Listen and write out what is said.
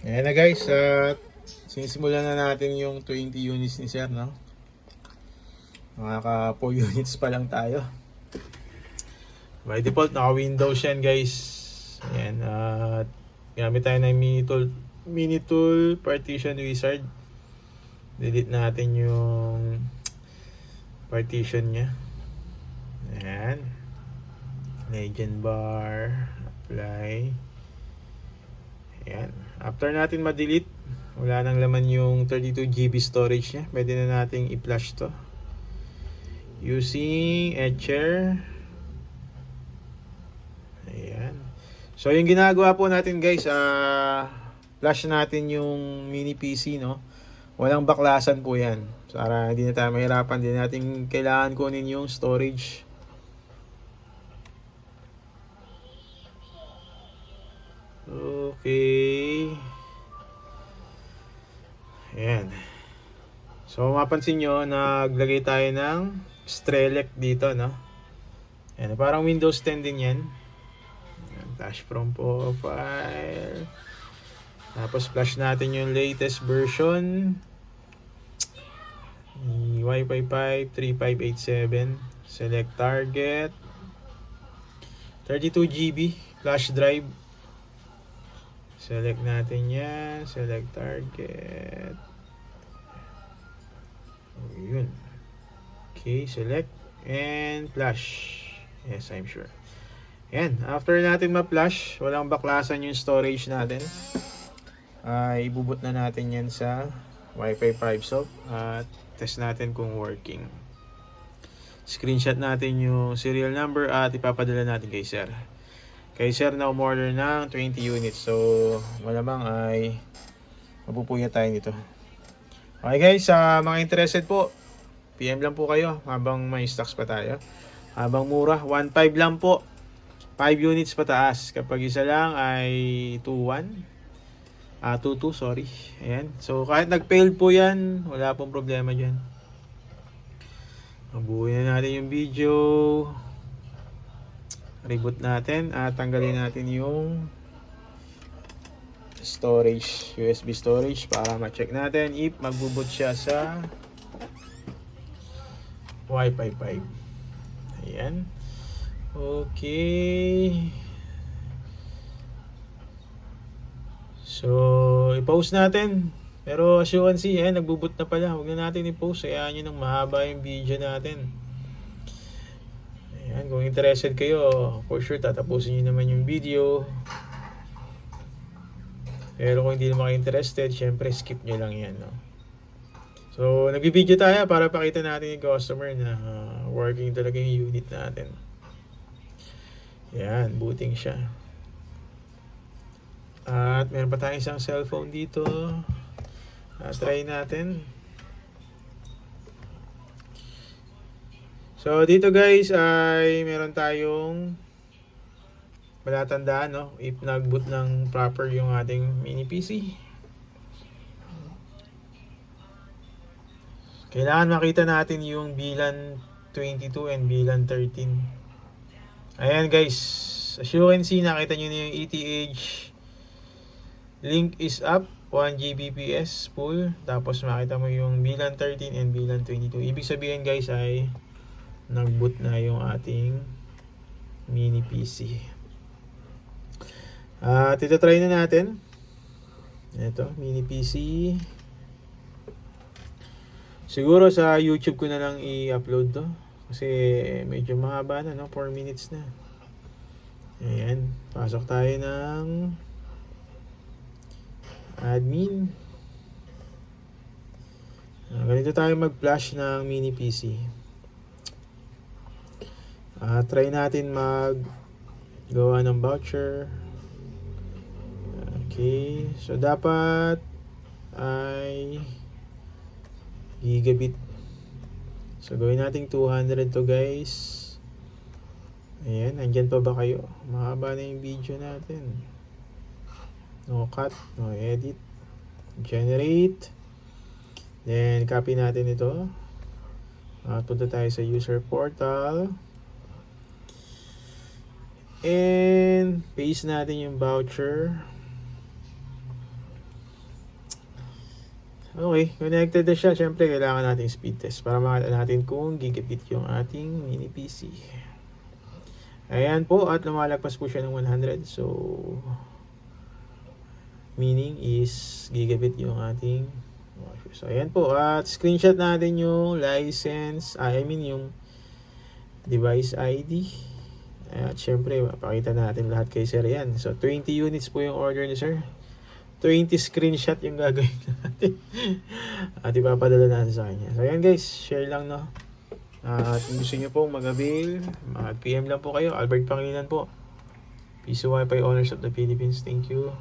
Ayan na guys, sinisimulan na natin yung 20 units ni Sir, no? Makaka 4 units pa lang tayo. By default, naka-Windows yan guys. Ayan, at gamit tayo ng mini tool partition wizard. Delete natin yung partition nya. Ayan. Legend bar, apply. Ayan. After natin ma-delete, wala nang laman yung 32 GB storage nya. Pwede na nating i-flash to using Etcher. Ayan. So yung ginagawa po natin guys, flash natin yung mini PC, no? Walang baklasan po yan. Para hindi na tayo mahirapan, hindi natin kailangan kunin yung storage. Okay. Ayan. So mapansin nyo, naglagay tayo ng Strelec dito, no? Ayan, parang Windows 10 din yan. Ayan, flash from profile. Tapos flash natin yung latest version. Wi-Fi 5 3587. Select target. 32 GB flash drive. Select natin yan. Select target. Yun. Okay, select and flash. Yes, I'm sure. Yan. After natin ma-flash, walang baklasan yung storage natin. Ibubot na natin yan sa Wi-Fi 5 soft at test natin kung working. Screenshot natin yung serial number at ipapadala natin kay Sir. Kay Sir na umorder ng 20 units. So, malamang ay mapupuya tayo nito. Okay guys, sa mga interested po, PM lang po kayo habang may stocks pa tayo. Habang mura, 1.5 lang po. 5 units pataas. Kapag isa lang ay 2.2, sorry. Ayan. So, kahit nag-fail po yan, wala pong problema dyan. Mabuhay na natin yung video. Reboot natin at tanggalin natin yung storage, USB storage para ma-check natin if magbo-boot siya sa Wi-Fi 5. Ayan. Okay. So, i-post natin. Pero as you can see, nagbo-boot na pala. Huwag na natin i-post. Hayaan nyo nang mahaba yung video natin. Ayan. Kung interested kayo, for sure tatapusin nyo naman yung video. Pero kung hindi naman kayo interested, syempre skip nyo lang yan, no? So, nag-video tayo para pakita natin yung customer na working talaga yung unit natin. Yan, booting siya. At meron pa tayong isang cellphone dito. Try natin. So, dito guys ay meron tayong palatandaan, no? If nag-boot ng proper yung ating mini PC. Kailangan makita natin yung VLAN 22 and VLAN 13. Ayan guys, as you can see, nakita nyo na yung ETH link is up 1 Gbps full. Tapos makita mo yung VLAN 13 and VLAN 22. Ibig sabihin guys ay nag-boot na yung ating mini PC. At ito try na natin. Ito, mini PC. Siguro sa YouTube ko na lang i-upload to. Kasi medyo mahaba na, no? 4 minutes na. Ayan. Pasok tayo ng admin. Ganito tayo mag-flash ng mini PC. Try natin mag-gawa ng voucher. Okay. So, dapat ay gigabit. So, gawin natin 200 to guys. Ayan. Nandyan pa ba kayo? Mahaba na yung video natin. No cut. No edit. Generate. Then, copy natin ito. Punta tayo sa user portal. And, paste natin yung voucher. Okay, connected na siya. Siyempre, kailangan natin speed test para makita natin kung gigabit yung ating mini PC. Ayan po, at lumalagpas po siya ng 100. So, meaning is gigabit yung ating washer. So, ayan po. At screenshot natin yung license, yung device ID. At syempre, mapakita natin lahat kay sir yan. So, 20 units po yung order ni sir. 20 screenshot yung gagawin natin. At ipapadala natin sa kanya. So, ayan guys, share lang, no. At kung gusto nyo pong mag-avail, mag-PM lang po kayo. Albert Pangilinan po, PCO Wi-Fi Owners of the Philippines. Thank you.